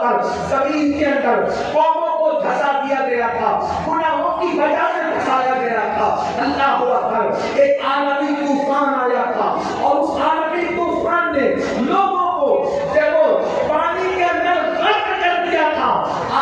پر زمین کے اندر قوموں کو دھسا دیا گیا تھا، گناہوں کی وجہ سے دھسایا گیا تھا۔ اللہ اکبر، ایک عالمی طوفان آیا تھا اور اس عالمی طوفان نے لوگوں کو دیکھو پانی کے اندر غرق کر دیا تھا۔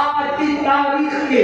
آج کی تاریخ کے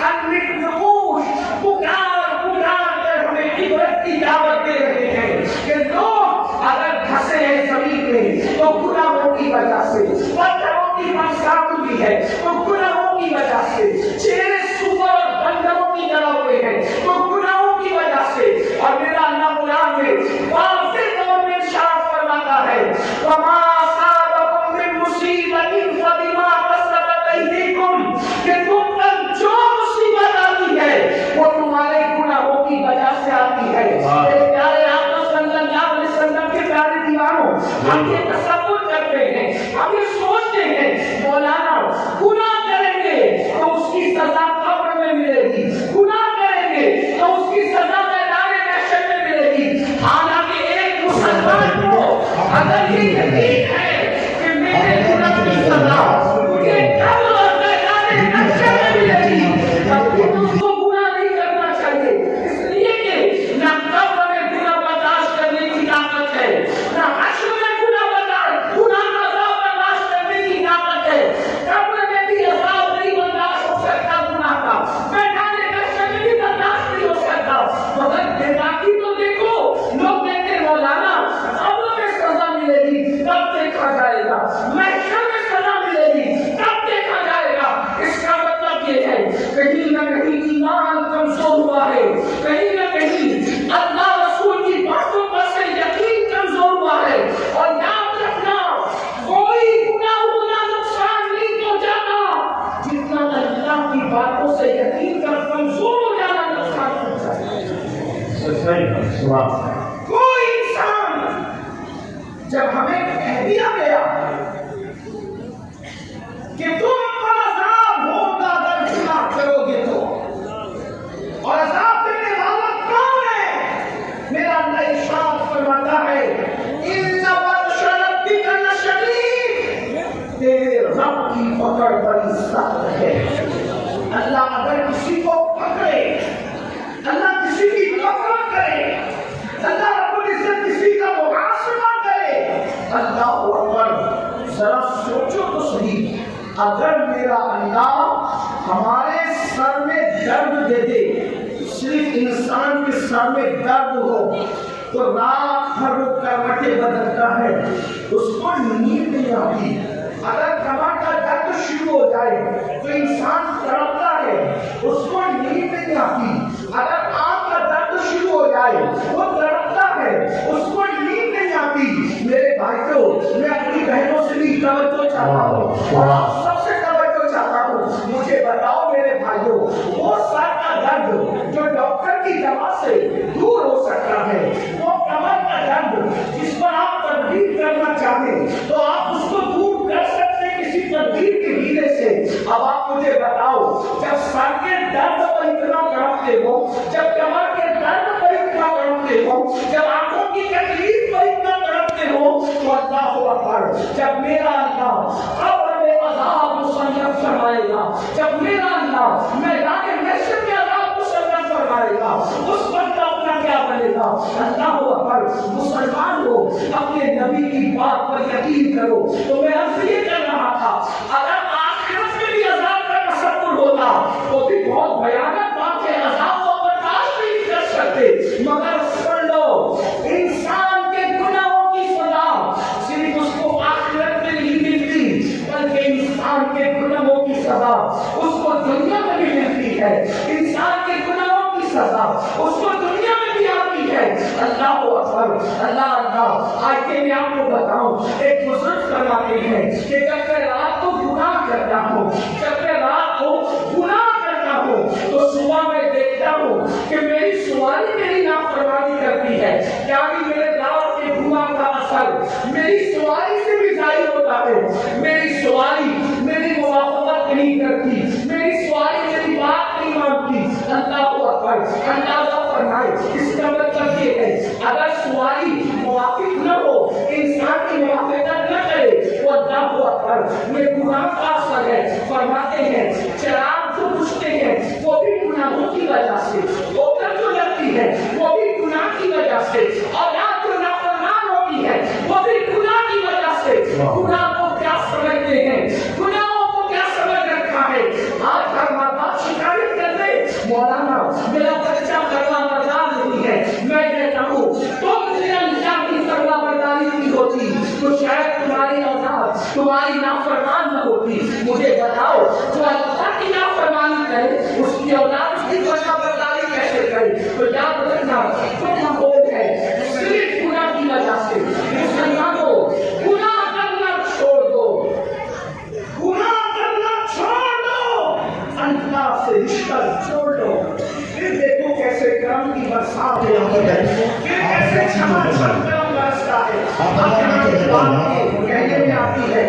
انگریز نقوش پکار پکار کر ہمیں عبرت کی دعوت دے رہے ہیں کہ لوگ اگر دھسے ہیں زمین میں تو گناہوں کی وجہ سے، پتھروں کی برسات ہوئی ہے تو گناہوں کی وجہ سے، چہرے سور اور بندروں کی طرح ہوئے ہیں تو گناہوں کی وجہ سے۔ اور میرا اللہ قرآن میں واضح طور میں ارشاد فرماتا ہے وما اصابکم من مصیبت فبما کسبت ایدیکم، کہ تم پر جو مصیبت آتی ہے وہ تمہارے گناہوں کی وجہ سے آتی ہے۔ میرے پیارے آقا صلی اللہ علیہ وسلم کے پیارے دیوانوں، ہم یہ تصور کرتے ہیں، ہم یہ سوچتے ہیں مولانا گناہ کریں گے تو اس کی سزا قبر میں ملے گی، گناہ کریں گے تو اس کی سزا میدان محشر میں ملے گی۔ حالانکہ ایک مسلمان کو اگر یہ یقین ہے کہ میرے گناہ کی سزا مجھے قبر اور میدان محشر میں ملے گی، تب اس کو گناہ نہیں کرنا چاہیے، اس لیے کہ نہ قبر میں گناہ برداشت کرنے کی طاقت ہے، نہ حشر میں گناہ کا عذاب برداشت کرنے کی طاقت ہے۔ قبر میں بھی عذاب نہیں برداشت ہو سکتا گناہ کا، میدان محشر میں بھی برداشت نہیں ہو سکتا۔ مگر بےباکی تو دیکھو، لوگ کہتے ہیں مولانا قبر میں سزا ملے گی تب دیکھا جائے گا، محشر میں سزا ملے گی تب دیکھا جائے گا۔ اس کا مطلب یہ ہے کہیں نہ کہیں ایمان کمزور ہوا ہے، کہیں نہ کہیں اللہ رسول کی باتوں پر سے یقین کمزور ہوا ہے۔ اور یاد رکھنا کوئی گناہ اتنا نقصان نہیں پہنچاتا جتنا اللہ کی باتوں سے یقین کا کمزور ہو جانا نقصان پہنچاتا ہے۔ کوئی انسان جب ہمیں کہہ دیا گیا کہ تم پر عذاب ہوگا اگر گناہ کرو گے تو، اور عذاب دینے والا کون ہے؟ میرا اللہ ارشاد فرماتا ہے ان بطش ربک لشدید، تیرے رب کی پکڑ بڑی سخت ہے۔ اللہ اگر کسی کو پکڑے، اللہ کسی کی پکڑ کرے، اللہ رب العزت کسی کا محاسبہ کرے، اللہ اکبر، ذرا سوچو تو صحیح، اگر میرا اللہ ہمارے سر میں درد دے دے، صرف انسان کے سر میں درد ہو تو رات بھر وہ کروٹیں بدلتا ہے، اس کو نیند نہیں آتی۔ اگر کمر کا درد شروع ہو جائے تو انسان تڑپتا ہے، اس کو نیند نہیں آتی۔ اگر آنکھ کا درد شروع ہو جائے وہ تڑپتا ہے، اس کو نیند نہیں آتی۔ میرے بھائیوں، میں اپنی بہنوں سے بھی توجہ چاہتا ہوں اور آپ سب سے توجہ چاہتا ہوں، مجھے بتاؤ میرے بھائیوں، وہ سر کا درد جو ڈاکٹر کی دوا سے دور ہو سکتا ہے، وہ کمر کا درد جس پر آپ تدبیر کرنا چاہیں تو آپ اس کو دور کر سکتے کسی تدبیر کے ہیلے سے۔ اب آپ مجھے بتاؤ، جب سر کے درد پر اتنا تڑپتے ہو، جب کمر کے درد پر اتنا تڑپتے ہو، جب آنکھوں کی تکلیف پر اتنا تڑپتے ہو، تو اللہ اکبر، جب میرا اللہ قبر میں عذاب مسلط فرمائے گا، جب میرا اللہ میدان محشر میں عذاب مسلط فرمائے گا، اس وقت اپنا کیا بنے گا؟ اللہ اکبر، مسلمان ہو اپنے نبی کی بات پر یقین کرو۔ تو میں عرض یہ کر رہا تھا، اگر آخرت میں بھی عذاب کا تصور ہوتا تو بھی بہت بھیانک بات ہے، عذاب کو برداشت نہیں کر سکتے۔ مگر سن لو، انسان کے گناہوں کی سزا صرف اس کو آخرت میں نہیں ملتی، بلکہ انسان کے گناہوں کی سزا اس کو دنیا میں بھی ملتی ہے۔ انسان کے گناہوں کی سزا اس کو دنیا میں بھی آتی ہے۔ اللہ اکبر، اللہ اللہ۔ آج کے میں آپ کو بتاؤں، ایک بزرگ فرماتے ہیں کہ جب میں رات کو گناہ کرتا ہوں، جب میں رات کو گناہ کرتا ہوں تو صبح میں دیکھتا ہوں کہ میری سواری میری نافرمانی کرتی ہے، کیا بھی میرے رات کے گناہ کا اثر میری سواری سے بھی ظاہر ہوتا ہے۔ میری سواری میری موافقت نہیں کرتی، میری سواری میری بات نہیں مانتی۔ اللہ اکبر، اندازہ فرمائے، اس کا مطلب یہ ہے اگر سواری موافق نہ ہو، انسان کی موافقت نہ کرے، وہ اللہ اکبر، میں فرماتے ہیں چراغ جو بجھتے ہیں وہ بھی گناہوں کی وجہ سے، ہوٹل جو لگتی ہے وہ بھی گناہ کی وجہ سے، اولاد جو نافرمان ہوتی ہے وہ بھی گناہ کی وجہ سے۔ گناہ کو کیا سمجھتے ہیں، گناہوں کو کیا سمجھ رکھا ہے؟ آج ہر ماں باپ شکایت کر دے مولانا میرا بچہ فرما بردار نہیں ہے، میں کہتا ہوں تم نے اللہ کی فرما برداری کی ہوتی تو شاید تمہاری اولاد تمہاری نافرمان نہ ہوتی۔ مجھے بتاؤ جو اللہ کی نافرمانی کرے اس کی اولاد اس کی فرما برداری کیسے کرے؟ تو یاد رکھنا جو ماحول ہے صرف گناہ کی وجہ سے۔ مسلمانوں گناہ کرنا چھوڑ دو، گناہ کرنا چھوڑ دو، اللہ سے رشتہ جوڑ دو، پھر دیکھو کیسے کرم کی برسات ہوتی ہے، پھر کیسے چھما چھم کرم برستا ہے۔ کہنے میں آتی ہے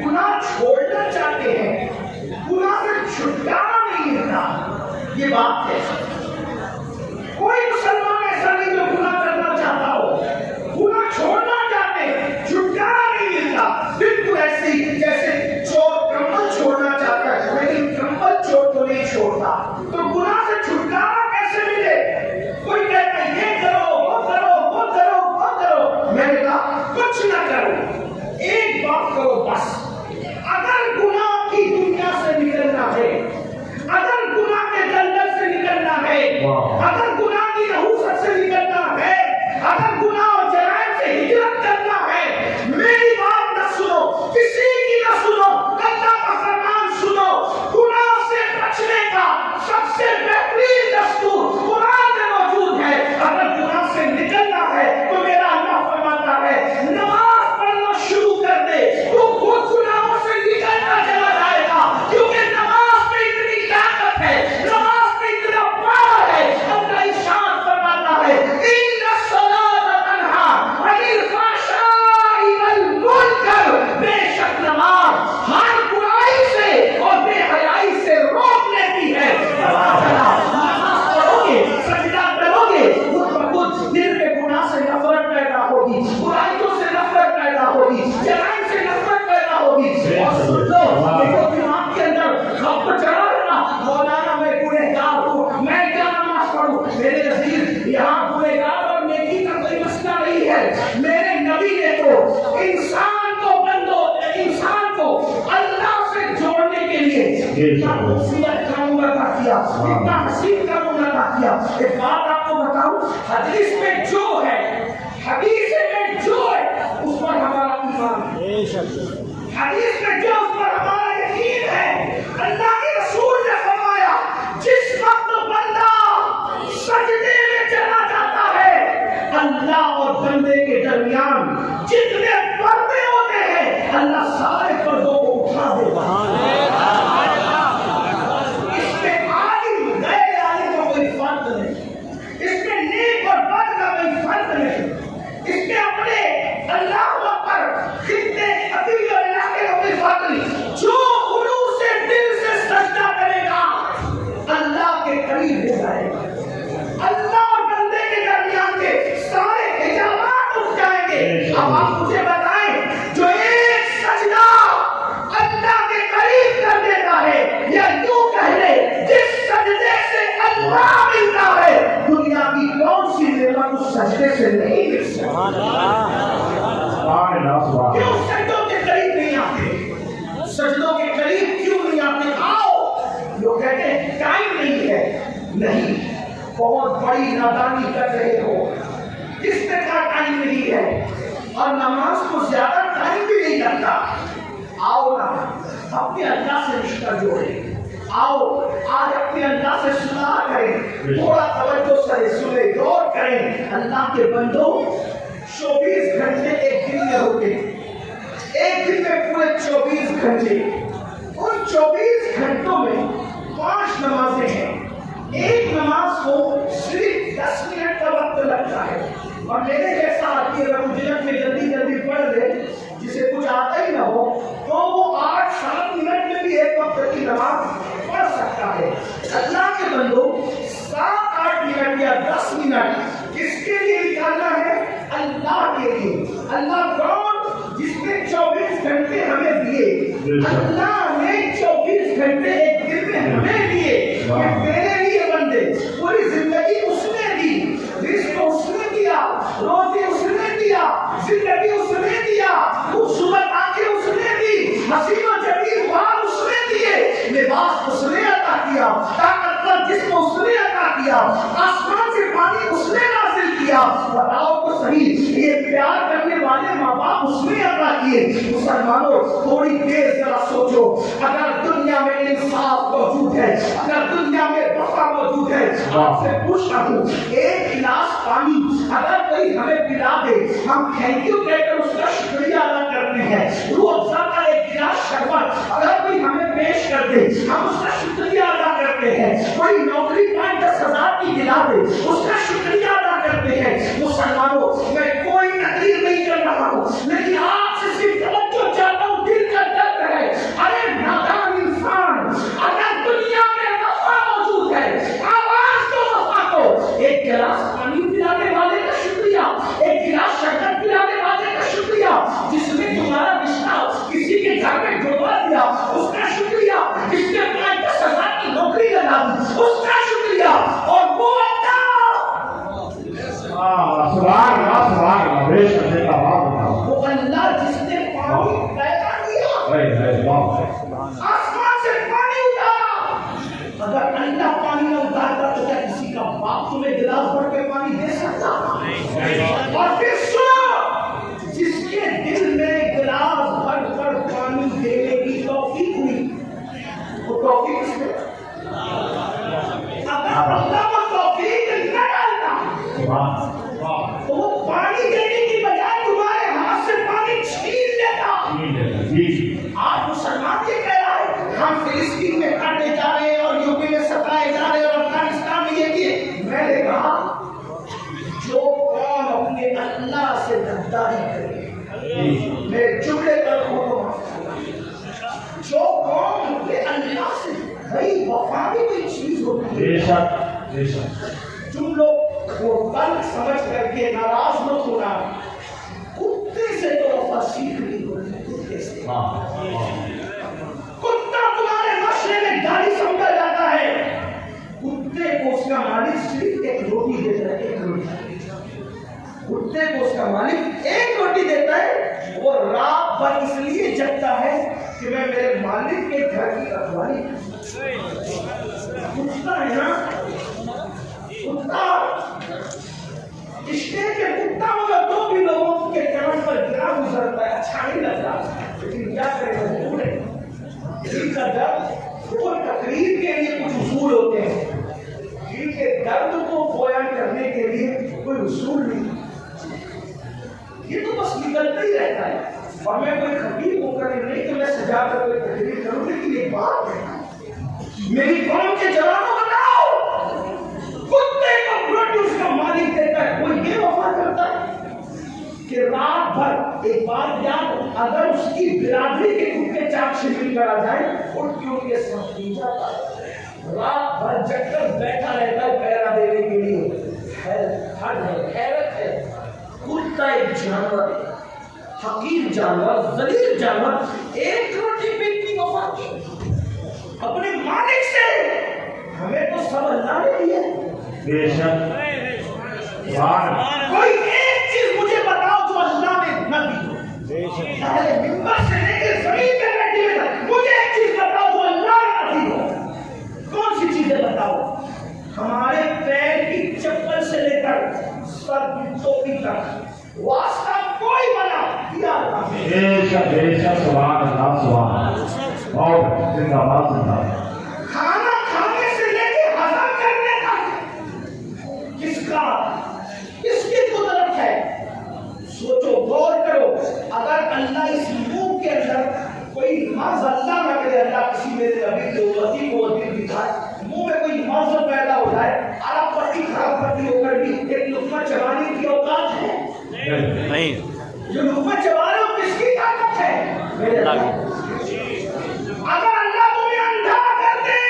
گناہ چھوڑنا چاہتے ہیں، گناہ سے چھٹکارا نہیں ملتا، یہ بات ہے۔ کوئی مسلمان ایسا نہیں جو گناہ کرنا چاہتا ہو، گناہ چھوڑنا چاہتے ہیں، چھٹکارا نہیں ملتا۔ بالکل ایسی جیسے چور کمبل چھوڑنا چاہتا ہے لیکن کمبل چور تو نہیں چھوڑتا، تو گناہ سے چھٹکارا کیسے ملے؟ کوئی کہتا ہے یہ کرو وہ کرو وہ کرو وہ کرو، میں نے کہا کچھ نہ کرو، ایک بات کرو بس، اگر گناہ کی دنیا سے نکلنا ہے، اگر گناہ کے دلدل سے نکلنا ہے، اگر گناہ کی نحوست سے نکلنا ہے، اگر گناہ اور جرائم سے ہجرت کرنا ہے، میری بات نہ سنو، کسی کی نہ سنو، اللہ کا فرمان سنو۔ گناہ سے بچنے کا سب سے بہترین دستور قرآن میں موجود ہے۔ اگر گناہ سے نکلنا ہے تو میرا اللہ فرماتا ہے نماز پڑھنا شروع کر دے، تو خود گناہوں سے نکلنا چلا جائے گا، کیونکہ نماز میں اتنی طاقت ہے، نماز میں اتنا پاور ہے۔ اللہ ارشاد فرماتا ہے ان الصلاۃ تنہی عن الفحشاء والمنکر، بے شک نماز ہر برائی سے اور بے حیائی سے روک لیتی ہے۔ نماز پڑھو گے، سجدہ کرو گے، خود بخود دل میں گناہ سے نفرت پیدا ہوگی، برائیوں سے نفرت پیدا ہوگی، جرائم سے نفرت پیدا ہوگی۔ اور سن لو دیکھو دماغ کے اندر خط چڑھا رہنا مولانا میں گنہگار ہوں، میں کیا نماز پڑھوں؟ میرے عزیز یہاں گنہگار اور نیکی کا کوئی مسئلہ نہیں ہے۔ میرے نبی نے تو انسان کو انسان کو اللہ سے جوڑنے کے لیے اتنا خوبصورت کام ادا کیا، اتنا حسین کام ادا کیا۔ ایک بات آپ کو بتاؤں، حدیث میں جو ہے، حدیث میں جو ہے اس پر ہمارا ایمان ہے، حدیث میں جو اس پر ہمارا یقین ہے۔ اللہ کے رسول نے فرمایا جس وقت بندہ سجدے میں چلا جاتا ہے، اللہ اور بندے کے درمیان جتنے پردے ہوتے ہیں اللہ سارے پردوں کو اٹھا دے گا۔ اس میں عالم غیر عالم کا کوئی فرق نہیں، اس میں نیک اور بد کا کوئی فرق نہیں، اس میں اپنے اللہ پر خطے عقیل اور علاقے کا کوئی فرق نہیں۔ جو خلوص سے دل سے سجدہ کرے گا اللہ کے قریب ہو جائے گا، اللہ اور بندے کے درمیان کے سارے حجابات اٹھ جائیں گے۔ اب آپ مجھے بتائیں جو ایک سجدہ اللہ کے قریب کر دیتا ہے، یا یوں کہہ لے جس سجدے سے اللہ ملتا ہے، دنیا کی کون سی نعمت اس سجدے سے نہیں مل سکتی؟ کیوں سجدوں کے قریب نہیں آتے؟ سجدوں کے قریب کیوں نہیں آتے؟ آؤ، لوگ کہتے ہیں ٹائم نہیں ہے، نہیں، بہت بڑی نادانی کر رہے ہو، اس میں کا ٹائم نہیں ہے اور نماز کو زیادہ ٹائم بھی نہیں لگتا۔ آؤ نا اپنے اللہ سے رشتہ جوڑیں، آؤ آج اپنے اللہ سے صلاح کریں، تھوڑا توجہ سے سنیں، غور کریں۔ اللہ کے بندوں 24 گھنٹے ایک دن میں ہوتے، ایک دن میں پورے 24 گھنٹے، ان 24 گھنٹوں میں 5 نمازیں ہیں، ایک نماز کو صرف 10 منٹ کا وقت لگتا ہے، اور میرے جیسا آدمی اگر مجھے میں جلدی جلدی پڑھ لے، جسے کچھ آتا ہی نہ ہو، تو وہ 8-7 منٹ میں بھی ایک وقت کی نماز پڑھ سکتا ہے۔ اللہ کے بندوں 7-8 منٹ یا 10 منٹ کس کے لیے نکالنا ہے؟ اللہ کے لیے۔ اللہ کون؟ جس لیے اللہ نے 24 گھنٹے ایک دن میں ہمیں دیے، یہ میرے لیے بندے، پوری زندگی اس نے دی، رزق اس نے دیا، روزی اس نے دیا، زندگی اس نے دیا، خوبصورت آنکھیں اس نے دی، حسین و جمیل بال اس نے دیے، لباس اس نے عطا کیا، طاقتور جسم اس نے عطا کیا، آسمان سے پانی اس نے نازل کیا۔ بتاؤ تو صحیح، یہ پیار کرنے والے ماں باپ اس نے عطا کیے۔ مسلمانوں تھوڑی دیر ذرا سوچو، اگر دنیا میں انصاف موجود ہے، اگر دنیا میں وفا موجود ہے، آپ سے پوچھتا ہوں ایک گلاس پانی اگر کوئی ہمیں پلا دے، ہم تھینک یو کہہ کر اس کا شکریہ ادا کرتے ہیں۔ روح افزا کا ایک گلاس شربت اگر کوئی ہمیں پیش کر دے، ہم اس کا شکریہ ادا کرتے ہیں۔ کوئی نوکری پائے 10,000 کی دلا دے، اس کا شکریہ ادا کرتے ہیں۔ مسلمانوں میں کوئی تقریر نہیں کر رہا ہوں، لیکن آپ سے صرف توجہ چاہتا ہوں، دل کا درد ہے۔ ارے نادان انسان، اگر دنیا میں وفا موجود ہے، آواز دو وفا کو۔ ایک گلاس پانی پلانے والے کا شکریہ، ایک گلاس شربت پلانے والے کا شکریہ، جس نے تمہارا رشتہ کسی کے گھر میں جڑوا دیا اس کا شکریہ، جس نے 10,000 کی نوکری لگا دی اس کا شکریہ، اور وہ سبحان اللہ سبحان اللہ، بے شک کا بات وہ اللہ جس نے پانی پیدا کیا، آسمان سے پانی اتارا۔ اگر اللہ پانی نہ اتارتا تو کیا کسی کا باپ تمہیں گلاس بھر کے پانی دے سکتا؟ اور پھر سنو، جس کے دل میں گلاس بھر کر پانی دینے کی توفیق ہوئی، وہ توفیق کس میں؟ اگر اللہ وہ توفیق نہ ڈالتا تو وہ پانی دینے کی بجائے تمہارے ہاتھ سے پانی چھین لیتا۔ آج مسلمان یہ کہہ رہا ہے ہم فلسطین میں کاٹے جا رہے ہیں اور یوپی میں ستائے جا رہے ہیں اور افغانستان میں یہ کیے۔ میں نے کہا جو قوم اپنے اللہ سے غداری کرے، میں جملے پر کھولوں، جو قوم اپنے اللہ سے بھائی وفا بھی کوئی چیز ہوتی ہے۔ تم لوگ وہ غلط سمجھ کر کے ناراض مت ہونا، کتے سے تو وفا سیکھ لی ہوتی، کتے سے۔ کتا تمہارے معاشرے میں گالی سمجھا جاتا ہے، کتے کو اس کا مالک صرف ایک روٹی دیتا ہے، ایک روٹی۔ کتے کو اس کا مالک ایک روٹی دیتا ہے، وہ رات بھر اس لیے جگتا ہے کہ میں میرے مالک کے گھر کی رکھوالی کتا ہے نا، کتا اسٹیج کے کتا مگر تو بھی لوگوں کے کان پر گرا گزرتا ہے، اچھا نہیں لگتا، لیکن کیا کرے مجبور ہے۔ دل کا درد، وہ تقریر کے لیے کچھ اصول ہوتے ہیں، دل کے درد کو بیان کرنے کے لیے کوئی اصول نہیں، یہ تو بس نکلتا ہی رہتا ہے۔ اور میں کوئی خطیب ہو کر نہیں کہ میں سجا کر کوئی تقریر کروں، لیکن ایک بات ہے، میری قوم کے جوانوں بتاؤ، کتے کو روٹی اس کا مالک دیتا ہے، کوئی یہ وفا کرتا ہے کہ رات بھر ایک بات یاد، اگر اس کی برادری کے کتے چاک شکل کرا جائے اٹھ کے ان کے ساتھ نہیں جاتا، رات بھر جگ کر بیٹھا رہتا ہے پہرا دینے کے لیے۔ حیرت ہے، کتا ایک جانور ہے، حقیر جانور، ذلیل جانور، ایک روٹی پہ اتنی وفا کی اپنے مالک سے۔ ہمیں تو سب اللہ نے دیا ہے۔ کوئی ایک چیز مجھے بتاؤ جو اللہ نے نہ دی ہو، پہلے ممبر سے لے کے زمین پہ بیٹھے ہوئے مجھے ایک چیز بتاؤ جو اللہ نے نہ دی ہو۔ کون سی چیزیں بتاؤ؟ ہمارے پیر کی چپل سے لے کر سر کی ٹوپی تک واسطہ کوئی بنا دیا اللہ نے۔ سبحان اللہ سبحان اللہ، اور زندہ باد زندہ باد۔ کھانا کھانے سے لے کے ہضم کرنے تک کس کی قدرت ہے؟ سوچو، غور کرو، اگر اللہ اس منہ کے اندر کوئی مرض اللہ نہ کرے، اللہ کسی میرے نبی کے امتی کو دل دکھائے، منہ میں کوئی مرض پیدا ہو جائے، عرب پٹی خراب پٹی ہو کر بھی ایک لقمہ چبانے کی اوقات ہے نہیں؟ جو لقمہ چبا رہے ہو کس کی طاقت ہے؟ میرے اللہ۔ اگر اللہ تمہیں اندھا کر دے،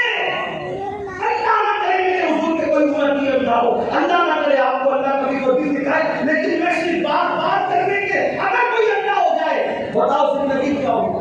اللہ نہ کرے میرے حضور کے کوئی امتی اندھا ہو، اللہ نہ کرے آپ کو اللہ کبھی کو دل دکھائے، لیکن میں صرف بات کرنے کے اگر کوئی اندھا ہو جائے، بتاؤ زندگی کیا ہوگا؟